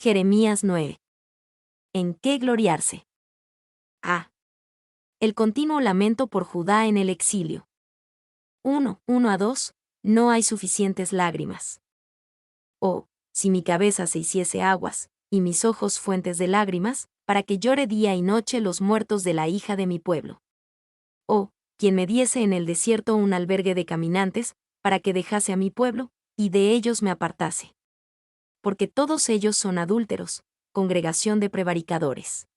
Jeremías 9. ¿En qué gloriarse? A. El continuo lamento por Judá en el exilio. 1:1-2. No hay suficientes lágrimas. Oh, si mi cabeza se hiciese aguas, y mis ojos fuentes de lágrimas, para que llore día y noche los muertos de la hija de mi pueblo. Oh, quien me diese en el desierto un albergue de caminantes, para que dejase a mi pueblo, y de ellos me apartase. Porque todos ellos son adúlteros, congregación de prevaricadores.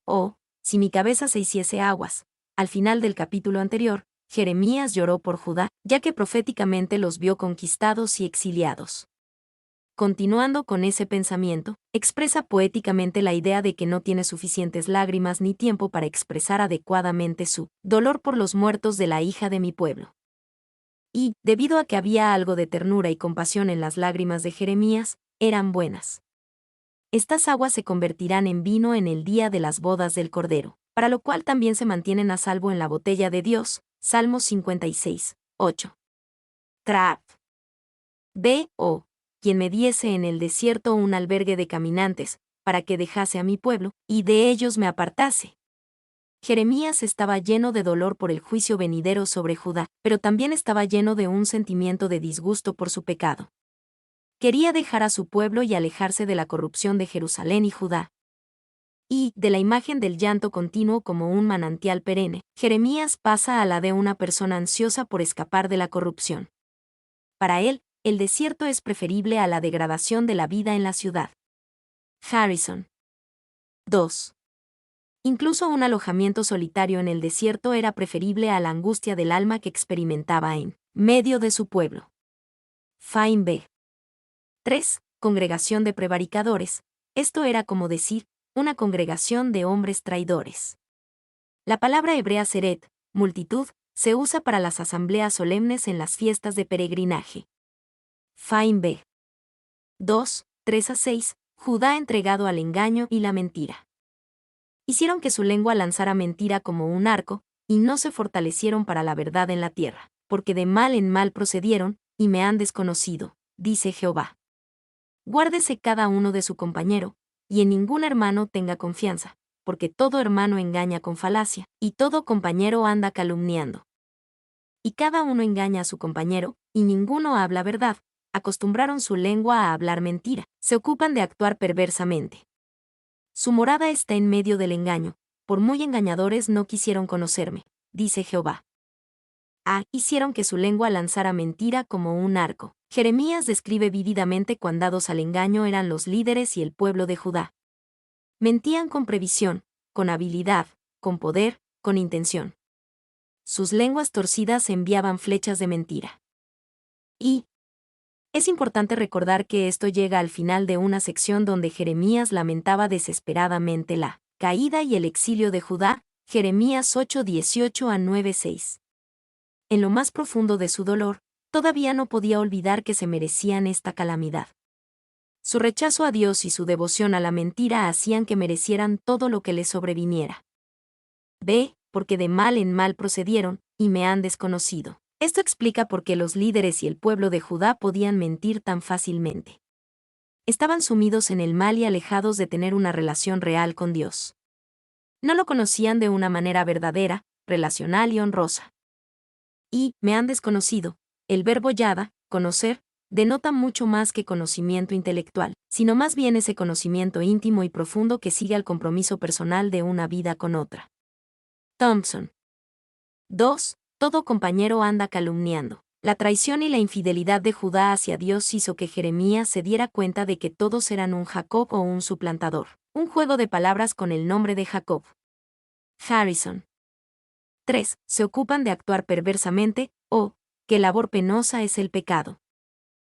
Oh, si mi cabeza se hiciese aguas. Al final del capítulo anterior, Jeremías lloró por Judá, ya que proféticamente los vio conquistados y exiliados. Continuando con ese pensamiento, expresa poéticamente la idea de que no tiene suficientes lágrimas ni tiempo para expresar adecuadamente su dolor por los muertos de la hija de mi pueblo. Y, debido a que había algo de ternura y compasión en las lágrimas de Jeremías, eran buenas. Estas aguas se convertirán en vino en el día de las bodas del Cordero, para lo cual también se mantienen a salvo en la botella de Dios. Salmos 56:8. Trap. B. Quien me diese en el desierto un albergue de caminantes, para que dejase a mi pueblo, y de ellos me apartase. Jeremías estaba lleno de dolor por el juicio venidero sobre Judá, pero también estaba lleno de un sentimiento de disgusto por su pecado. Quería dejar a su pueblo y alejarse de la corrupción de Jerusalén y Judá. Y, de la imagen del llanto continuo como un manantial perenne, Jeremías pasa a la de una persona ansiosa por escapar de la corrupción. Para él, el desierto es preferible a la degradación de la vida en la ciudad. Harrison. 2. Incluso un alojamiento solitario en el desierto era preferible a la angustia del alma que experimentaba en medio de su pueblo. Fine B. 3. Congregación de prevaricadores. Esto era como decir, una congregación de hombres traidores. La palabra hebrea seret, multitud, se usa para las asambleas solemnes en las fiestas de peregrinaje. Fine B. 2:3-6. Judá entregado al engaño y la mentira. Hicieron que su lengua lanzara mentira como un arco, y no se fortalecieron para la verdad en la tierra, porque de mal en mal procedieron, y me han desconocido, dice Jehová. Guárdese cada uno de su compañero, y en ningún hermano tenga confianza, porque todo hermano engaña con falacia, y todo compañero anda calumniando. Y cada uno engaña a su compañero, y ninguno habla verdad. Acostumbraron su lengua a hablar mentira, se ocupan de actuar perversamente. Su morada está en medio del engaño, por muy engañadores no quisieron conocerme, dice Jehová. Hicieron que su lengua lanzara mentira como un arco. Jeremías describe vívidamente cuán dados al engaño eran los líderes y el pueblo de Judá. Mentían con previsión, con habilidad, con poder, con intención. Sus lenguas torcidas enviaban flechas de mentira. Y es importante recordar que esto llega al final de una sección donde Jeremías lamentaba desesperadamente la caída y el exilio de Judá, Jeremías 8:18-9:6. En lo más profundo de su dolor, todavía no podía olvidar que se merecían esta calamidad. Su rechazo a Dios y su devoción a la mentira hacían que merecieran todo lo que les sobreviniera. B. Porque de mal en mal procedieron, y me han desconocido. Esto explica por qué los líderes y el pueblo de Judá podían mentir tan fácilmente. Estaban sumidos en el mal y alejados de tener una relación real con Dios. No lo conocían de una manera verdadera, relacional y honrosa. Y me han desconocido. El verbo yada, conocer, denota mucho más que conocimiento intelectual, sino más bien ese conocimiento íntimo y profundo que sigue al compromiso personal de una vida con otra. Thompson. 2. Todo compañero anda calumniando. La traición y la infidelidad de Judá hacia Dios hizo que Jeremías se diera cuenta de que todos eran un Jacob o un suplantador, un juego de palabras con el nombre de Jacob. Harrison. 3. Se ocupan de actuar perversamente, qué labor penosa es el pecado.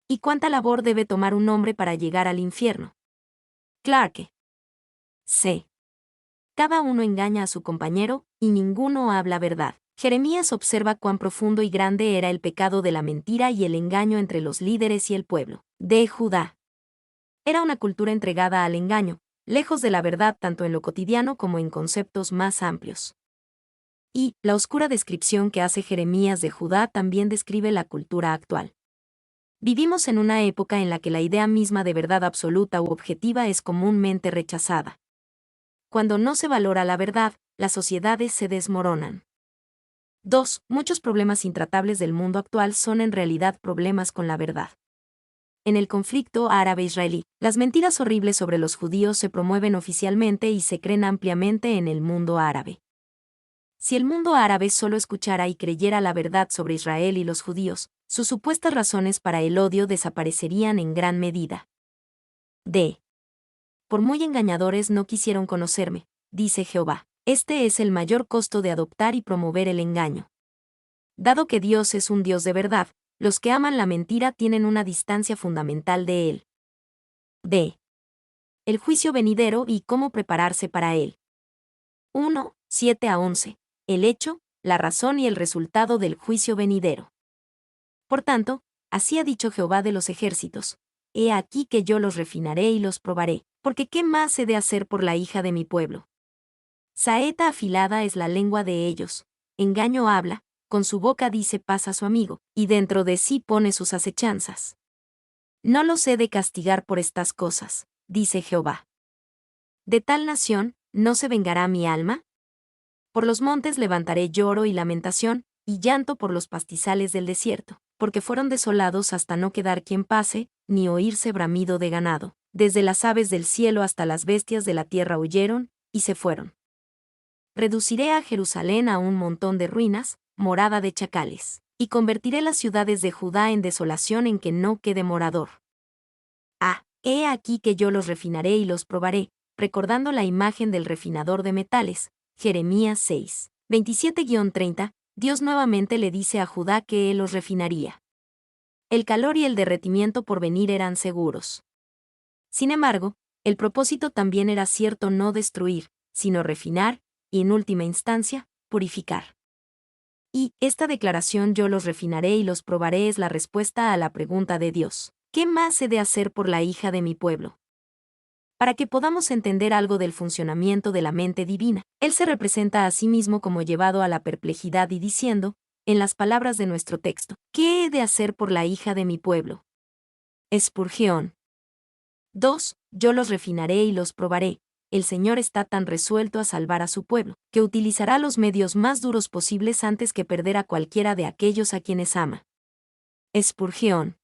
¿Y cuánta labor debe tomar un hombre para llegar al infierno? Clarke. C. Cada uno engaña a su compañero, y ninguno habla verdad. Jeremías observa cuán profundo y grande era el pecado de la mentira y el engaño entre los líderes y el pueblo de Judá. Era una cultura entregada al engaño, lejos de la verdad tanto en lo cotidiano como en conceptos más amplios. Y la oscura descripción que hace Jeremías de Judá también describe la cultura actual. Vivimos en una época en la que la idea misma de verdad absoluta u objetiva es comúnmente rechazada. Cuando no se valora la verdad, las sociedades se desmoronan. 2. Muchos problemas intratables del mundo actual son en realidad problemas con la verdad. En el conflicto árabe-israelí, las mentiras horribles sobre los judíos se promueven oficialmente y se creen ampliamente en el mundo árabe. Si el mundo árabe solo escuchara y creyera la verdad sobre Israel y los judíos, sus supuestas razones para el odio desaparecerían en gran medida. D. Por muy engañadores no quisieron conocerme, dice Jehová. Este es el mayor costo de adoptar y promover el engaño. Dado que Dios es un Dios de verdad, los que aman la mentira tienen una distancia fundamental de él. D. El juicio venidero y cómo prepararse para él. 1, 7-11. El hecho, la razón y el resultado del juicio venidero. Por tanto, así ha dicho Jehová de los ejércitos: He aquí que yo los refinaré y los probaré, porque ¿qué más he de hacer por la hija de mi pueblo? Saeta afilada es la lengua de ellos, engaño habla, con su boca dice paz a su amigo, y dentro de sí pone sus acechanzas. No los he de castigar por estas cosas, dice Jehová. ¿De tal nación no se vengará mi alma? Por los montes levantaré lloro y lamentación, y llanto por los pastizales del desierto, porque fueron desolados hasta no quedar quien pase, ni oírse bramido de ganado. Desde las aves del cielo hasta las bestias de la tierra huyeron, y se fueron. Reduciré a Jerusalén a un montón de ruinas, morada de chacales, y convertiré las ciudades de Judá en desolación en que no quede morador. He aquí que yo los refinaré y los probaré, recordando la imagen del refinador de metales. Jeremías 6, 27-30, Dios nuevamente le dice a Judá que él los refinaría. El calor y el derretimiento por venir eran seguros. Sin embargo, el propósito también era cierto: no destruir, sino refinar, y en última instancia, purificar. Y esta declaración yo los refinaré y los probaré es la respuesta a la pregunta de Dios: ¿qué más he de hacer por la hija de mi pueblo? Para que podamos entender algo del funcionamiento de la mente divina, Él se representa a sí mismo como llevado a la perplejidad y diciendo, en las palabras de nuestro texto: ¿qué he de hacer por la hija de mi pueblo? Spurgeón. 2. Yo los refinaré y los probaré. El Señor está tan resuelto a salvar a su pueblo, que utilizará los medios más duros posibles antes que perder a cualquiera de aquellos a quienes ama. Spurgeón.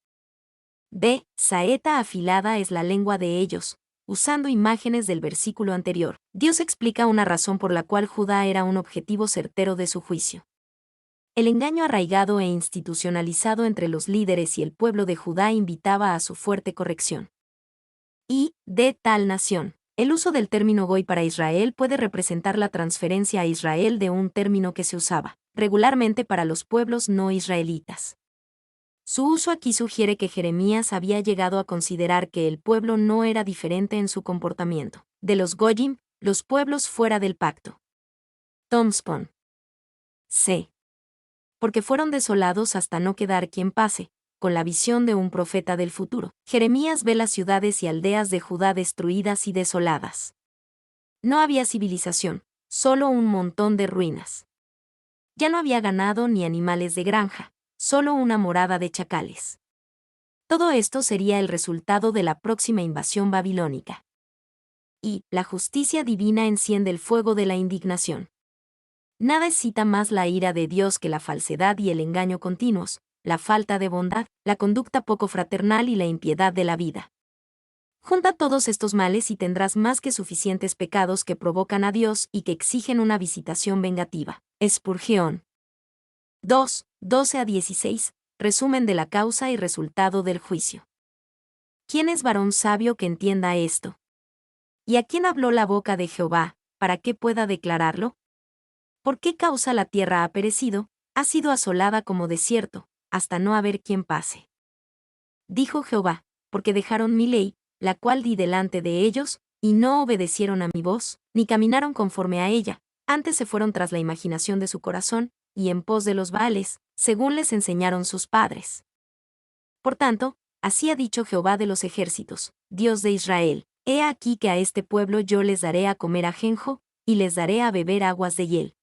B. Saeta afilada es la lengua de ellos. Usando imágenes del versículo anterior, Dios explica una razón por la cual Judá era un objetivo certero de su juicio. El engaño arraigado e institucionalizado entre los líderes y el pueblo de Judá invitaba a su fuerte corrección. Y, de tal nación. El uso del término goy para Israel puede representar la transferencia a Israel de un término que se usaba regularmente para los pueblos no israelitas. Su uso aquí sugiere que Jeremías había llegado a considerar que el pueblo no era diferente en su comportamiento de los goyim, los pueblos fuera del pacto. Tomspon. C. Porque fueron desolados hasta no quedar quien pase. Con la visión de un profeta del futuro, Jeremías ve las ciudades y aldeas de Judá destruidas y desoladas. No había civilización, solo un montón de ruinas. Ya no había ganado ni animales de granja, solo una morada de chacales. Todo esto sería el resultado de la próxima invasión babilónica. Y la justicia divina enciende el fuego de la indignación. Nada excita más la ira de Dios que la falsedad y el engaño continuos, la falta de bondad, la conducta poco fraternal y la impiedad de la vida. Junta todos estos males y tendrás más que suficientes pecados que provocan a Dios y que exigen una visitación vengativa. Spurgeón. 2, 12-16, resumen de la causa y resultado del juicio. ¿Quién es varón sabio que entienda esto? ¿Y a quién habló la boca de Jehová, para que pueda declararlo? ¿Por qué causa la tierra ha perecido, ha sido asolada como desierto, hasta no haber quien pase? Dijo Jehová: porque dejaron mi ley, la cual di delante de ellos, y no obedecieron a mi voz, ni caminaron conforme a ella, antes se fueron tras la imaginación de su corazón, y en pos de los Baales, según les enseñaron sus padres. Por tanto, así ha dicho Jehová de los ejércitos, Dios de Israel: he aquí que a este pueblo yo les daré a comer ajenjo, y les daré a beber aguas de hiel.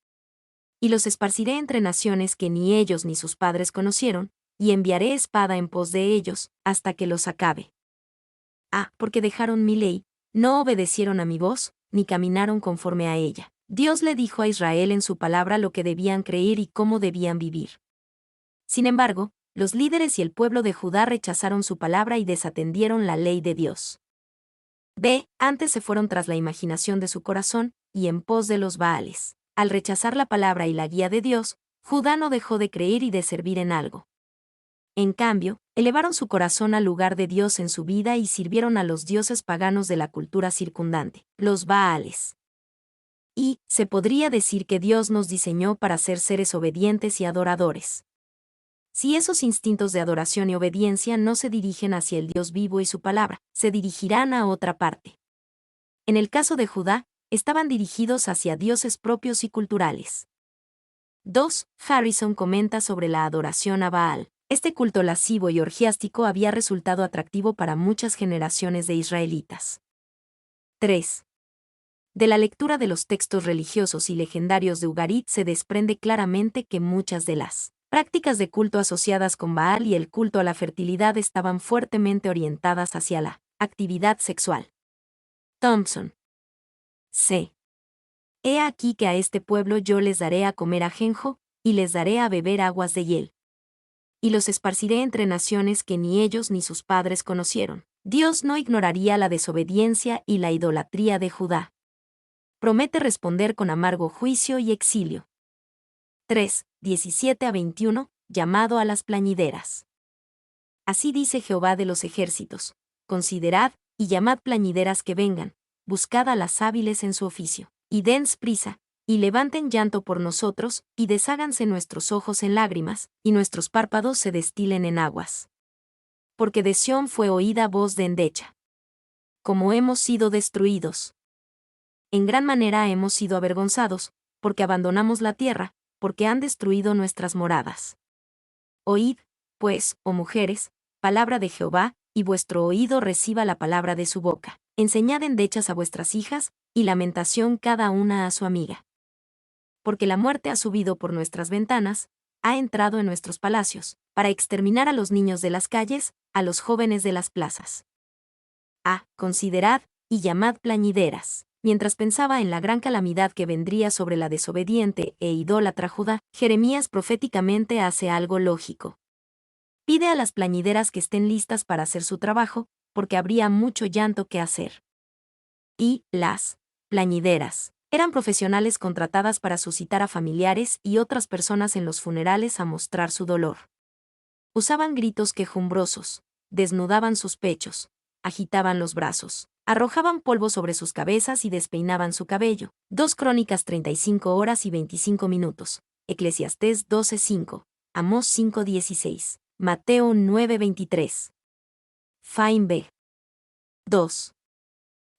Y los esparciré entre naciones que ni ellos ni sus padres conocieron, y enviaré espada en pos de ellos, hasta que los acabe. Porque dejaron mi ley, no obedecieron a mi voz, ni caminaron conforme a ella. Dios le dijo a Israel en su palabra lo que debían creer y cómo debían vivir. Sin embargo, los líderes y el pueblo de Judá rechazaron su palabra y desatendieron la ley de Dios. Antes se fueron tras la imaginación de su corazón, y en pos de los Baales. Al rechazar la palabra y la guía de Dios, Judá no dejó de creer y de servir en algo. En cambio, elevaron su corazón al lugar de Dios en su vida y sirvieron a los dioses paganos de la cultura circundante, los Baales. Y, se podría decir que Dios nos diseñó para ser seres obedientes y adoradores. Si esos instintos de adoración y obediencia no se dirigen hacia el Dios vivo y su palabra, se dirigirán a otra parte. En el caso de Judá, estaban dirigidos hacia dioses propios y culturales. 2. Harrison comenta sobre la adoración a Baal. Este culto lascivo y orgiástico había resultado atractivo para muchas generaciones de israelitas. 3. De la lectura de los textos religiosos y legendarios de Ugarit se desprende claramente que muchas de las prácticas de culto asociadas con Baal y el culto a la fertilidad estaban fuertemente orientadas hacia la actividad sexual. Thompson. C. He aquí que a este pueblo yo les daré a comer ajenjo, y les daré a beber aguas de hiel. Y los esparciré entre naciones que ni ellos ni sus padres conocieron. Dios no ignoraría la desobediencia y la idolatría de Judá. Promete responder con amargo juicio y exilio. 3, 17-21, llamado a las plañideras. Así dice Jehová de los ejércitos: considerad, y llamad plañideras que vengan, buscad a las hábiles en su oficio, y dense prisa, y levanten llanto por nosotros, y desháganse nuestros ojos en lágrimas, y nuestros párpados se destilen en aguas. Porque de Sión fue oída voz de endecha. Como hemos sido destruidos. En gran manera hemos sido avergonzados, porque abandonamos la tierra, porque han destruido nuestras moradas. Oíd, pues, oh mujeres, palabra de Jehová, y vuestro oído reciba la palabra de su boca. Enseñad endechas a vuestras hijas, y lamentación cada una a su amiga. Porque la muerte ha subido por nuestras ventanas, ha entrado en nuestros palacios, para exterminar a los niños de las calles, a los jóvenes de las plazas. Considerad, y llamad plañideras. Mientras pensaba en la gran calamidad que vendría sobre la desobediente e idólatra Judá, Jeremías proféticamente hace algo lógico. Pide a las plañideras que estén listas para hacer su trabajo, porque habría mucho llanto que hacer. Y las plañideras eran profesionales contratadas para suscitar a familiares y otras personas en los funerales a mostrar su dolor. Usaban gritos quejumbrosos, desnudaban sus pechos, agitaban los brazos, arrojaban polvo sobre sus cabezas y despeinaban su cabello. 2 Crónicas 35 horas y 25 minutos. Eclesiastés 12:5. Amós 5:16. Mateo 9:23. Fine B. 2.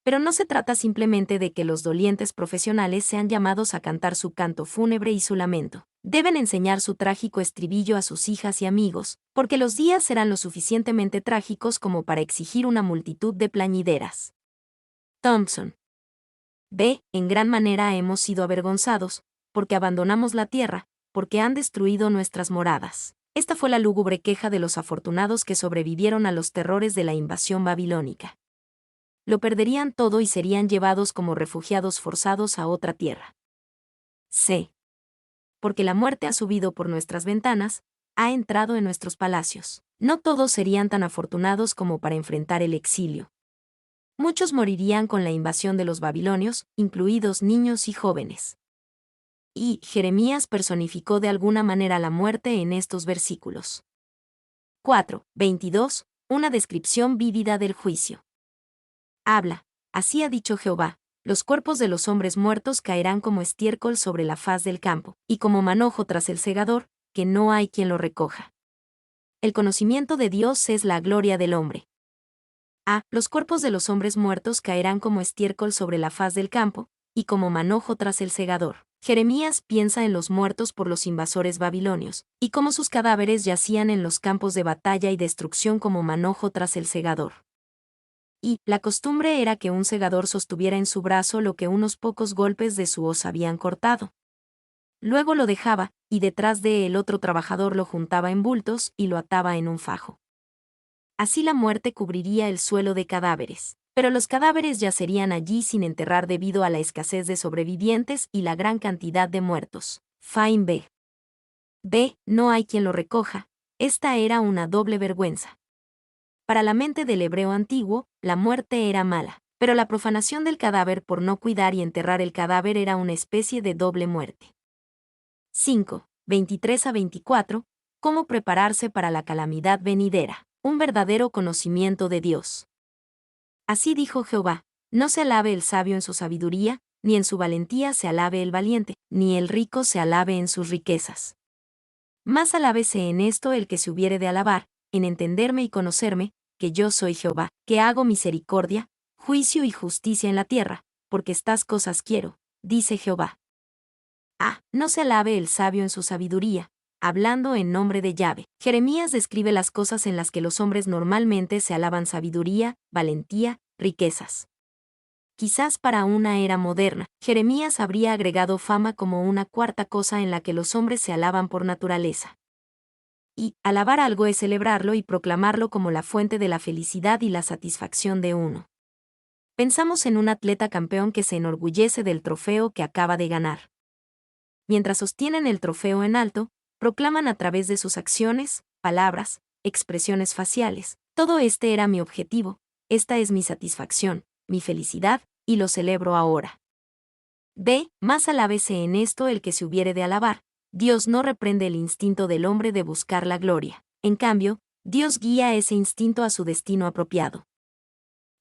Pero no se trata simplemente de que los dolientes profesionales sean llamados a cantar su canto fúnebre y su lamento. Deben enseñar su trágico estribillo a sus hijas y amigos, porque los días serán lo suficientemente trágicos como para exigir una multitud de plañideras. Thompson. En gran manera hemos sido avergonzados, porque abandonamos la tierra, porque han destruido nuestras moradas. Esta fue la lúgubre queja de los afortunados que sobrevivieron a los terrores de la invasión babilónica. Lo perderían todo y serían llevados como refugiados forzados a otra tierra. C. Porque la muerte ha subido por nuestras ventanas, ha entrado en nuestros palacios. No todos serían tan afortunados como para enfrentar el exilio. Muchos morirían con la invasión de los babilonios, incluidos niños y jóvenes. Y Jeremías personificó de alguna manera la muerte en estos versículos. 4, 22, una descripción vívida del juicio. Habla, así ha dicho Jehová: los cuerpos de los hombres muertos caerán como estiércol sobre la faz del campo, y como manojo tras el segador, que no hay quien lo recoja. El conocimiento de Dios es la gloria del hombre. Los cuerpos de los hombres muertos caerán como estiércol sobre la faz del campo, y como manojo tras el segador. Jeremías piensa en los muertos por los invasores babilonios, y cómo sus cadáveres yacían en los campos de batalla y destrucción como manojo tras el segador. Y la costumbre era que un segador sostuviera en su brazo lo que unos pocos golpes de su hoz habían cortado. Luego lo dejaba, y detrás de él otro trabajador lo juntaba en bultos y lo ataba en un fajo. Así la muerte cubriría el suelo de cadáveres. Pero los cadáveres yacerían allí sin enterrar debido a la escasez de sobrevivientes y la gran cantidad de muertos. Fain B. B. No hay quien lo recoja. Esta era una doble vergüenza. Para la mente del hebreo antiguo, la muerte era mala, pero la profanación del cadáver por no cuidar y enterrar el cadáver era una especie de doble muerte. 5. 23 a 24. ¿Cómo prepararse para la calamidad venidera? Un verdadero conocimiento de Dios. Así dijo Jehová: no se alabe el sabio en su sabiduría, ni en su valentía se alabe el valiente, ni el rico se alabe en sus riquezas. Más alábese en esto el que se hubiere de alabar, en entenderme y conocerme, que yo soy Jehová, que hago misericordia, juicio y justicia en la tierra, porque estas cosas quiero, dice Jehová. No se alabe el sabio en su sabiduría, hablando en nombre de Yahvé. Jeremías describe las cosas en las que los hombres normalmente se alaban: sabiduría, valentía, riquezas. Quizás para una era moderna, Jeremías habría agregado fama como una cuarta cosa en la que los hombres se alaban por naturaleza. Y alabar algo es celebrarlo y proclamarlo como la fuente de la felicidad y la satisfacción de uno. Pensamos en un atleta campeón que se enorgullece del trofeo que acaba de ganar. Mientras sostienen el trofeo en alto, proclaman a través de sus acciones, palabras, expresiones faciales: todo este era mi objetivo, esta es mi satisfacción, mi felicidad, y lo celebro ahora. B. Más alábese en esto el que se hubiere de alabar. Dios no reprende el instinto del hombre de buscar la gloria. En cambio, Dios guía ese instinto a su destino apropiado.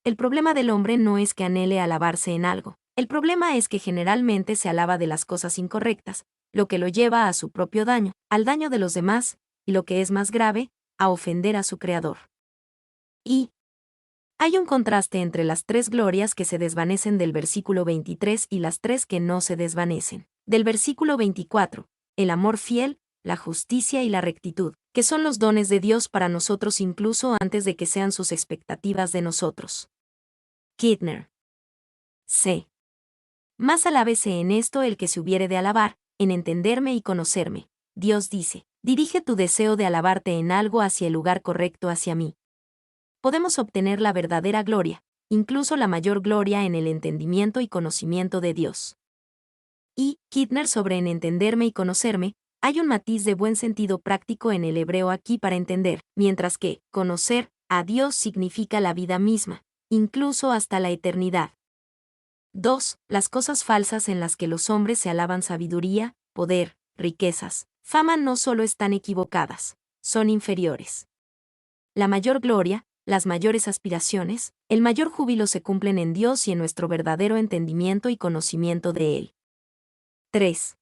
El problema del hombre no es que anhele alabarse en algo. El problema es que generalmente se alaba de las cosas incorrectas, lo que lo lleva a su propio daño, al daño de los demás, y lo que es más grave, a ofender a su Creador. Y hay un contraste entre las tres glorias que se desvanecen del versículo 23 y las tres que no se desvanecen. Del versículo 24, el amor fiel, la justicia y la rectitud, que son los dones de Dios para nosotros incluso antes de que sean sus expectativas de nosotros. Kidner. C. Más alábese en esto el que se hubiere de alabar, en entenderme y conocerme. Dios dice: dirige tu deseo de alabarte en algo hacia el lugar correcto, hacia mí. Podemos obtener la verdadera gloria, incluso la mayor gloria, en el entendimiento y conocimiento de Dios. Y, Kidner, sobre en entenderme y conocerme, hay un matiz de buen sentido práctico en el hebreo aquí para entender, mientras que conocer a Dios significa la vida misma, incluso hasta la eternidad. 2. Las cosas falsas en las que los hombres se alaban: sabiduría, poder, riquezas, fama, no solo están equivocadas, son inferiores. La mayor gloria, las mayores aspiraciones, el mayor júbilo se cumplen en Dios y en nuestro verdadero entendimiento y conocimiento de Él. 3.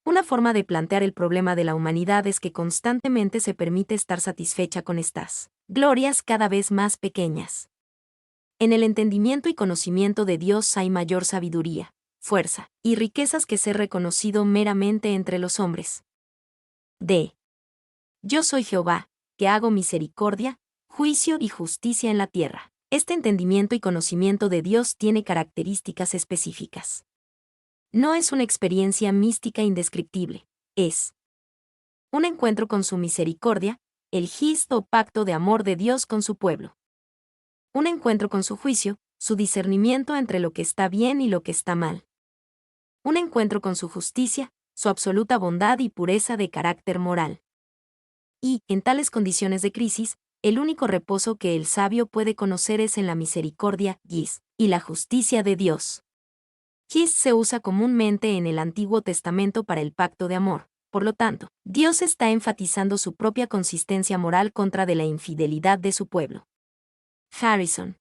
Una forma de plantear el problema de la humanidad es que constantemente se permite estar satisfecha con estas glorias cada vez más pequeñas. En el entendimiento y conocimiento de Dios hay mayor sabiduría, fuerza y riquezas que ser reconocido meramente entre los hombres. D. Yo soy Jehová, que hago misericordia, juicio y justicia en la tierra. Este entendimiento y conocimiento de Dios tiene características específicas. No es una experiencia mística indescriptible, es un encuentro con su misericordia, el hist o pacto de amor de Dios con su pueblo. Un encuentro con su juicio, su discernimiento entre lo que está bien y lo que está mal. Un encuentro con su justicia, su absoluta bondad y pureza de carácter moral. Y, en tales condiciones de crisis, el único reposo que el sabio puede conocer es en la misericordia, Gis, y la justicia de Dios. Gis se usa comúnmente en el Antiguo Testamento para el pacto de amor. Por lo tanto, Dios está enfatizando su propia consistencia moral contra de la infidelidad de su pueblo. Harrison.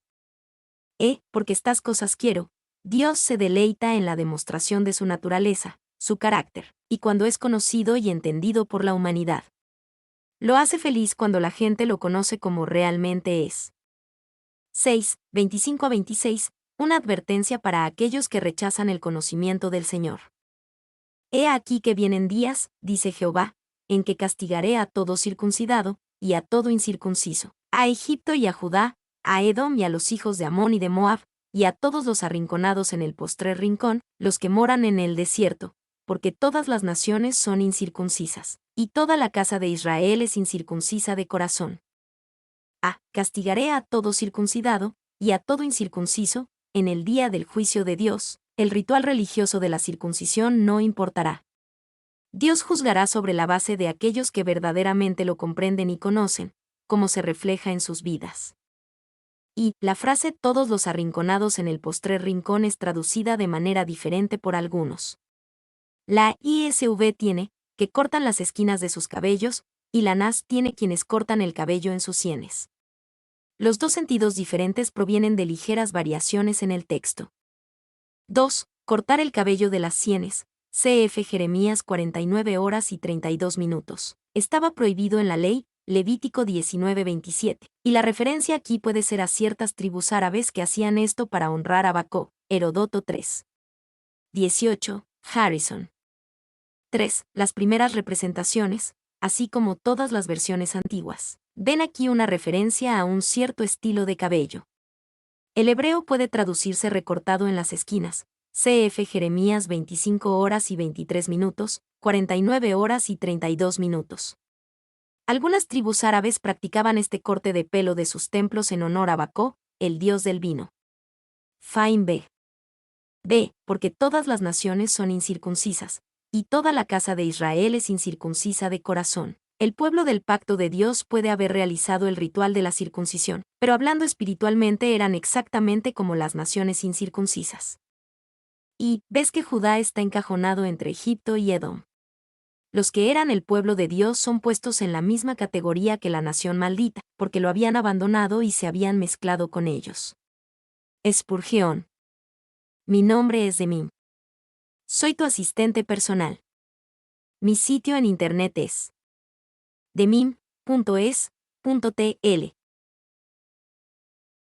Porque estas cosas quiero, Dios se deleita en la demostración de su naturaleza, su carácter, y cuando es conocido y entendido por la humanidad. Lo hace feliz cuando la gente lo conoce como realmente es. 6. 25 a 26. Una advertencia para aquellos que rechazan el conocimiento del Señor. He aquí que vienen días, dice Jehová, en que castigaré a todo circuncidado, y a todo incircunciso, a Egipto y a Judá, a Edom y a los hijos de Amón y de Moab, y a todos los arrinconados en el postrer rincón, los que moran en el desierto, porque todas las naciones son incircuncisas, y toda la casa de Israel es incircuncisa de corazón. Castigaré a todo circuncidado, y a todo incircunciso, en el día del juicio de Dios. El ritual religioso de la circuncisión no importará. Dios juzgará sobre la base de aquellos que verdaderamente lo comprenden y conocen, como se refleja en sus vidas. Y la frase todos los arrinconados en el postrer rincón es traducida de manera diferente por algunos. La ISV tiene, que cortan las esquinas de sus cabellos, y la NAS tiene quienes cortan el cabello en sus sienes. Los dos sentidos diferentes provienen de ligeras variaciones en el texto. 2. Cortar el cabello de las sienes. CF Jeremías 49 horas y 32 minutos. Estaba prohibido en la ley, Levítico 19:27, y la referencia aquí puede ser a ciertas tribus árabes que hacían esto para honrar a Bacó, Heródoto 3. 18. Harrison. 3. Las primeras representaciones, así como todas las versiones antiguas, ven aquí una referencia a un cierto estilo de cabello. El hebreo puede traducirse recortado en las esquinas, CF Jeremías 25 horas y 23 minutos, 49 horas y 32 minutos. Algunas tribus árabes practicaban este corte de pelo de sus templos en honor a Bacó, el dios del vino. Fain B. Porque todas las naciones son incircuncisas, y toda la casa de Israel es incircuncisa de corazón. El pueblo del pacto de Dios puede haber realizado el ritual de la circuncisión, pero hablando espiritualmente eran exactamente como las naciones incircuncisas. Y ves que Judá está encajonado entre Egipto y Edom. Los que eran el pueblo de Dios son puestos en la misma categoría que la nación maldita, porque lo habían abandonado y se habían mezclado con ellos. Spurgeon. Mi nombre es Demim. Soy tu asistente personal. Mi sitio en internet es demim.es.tl.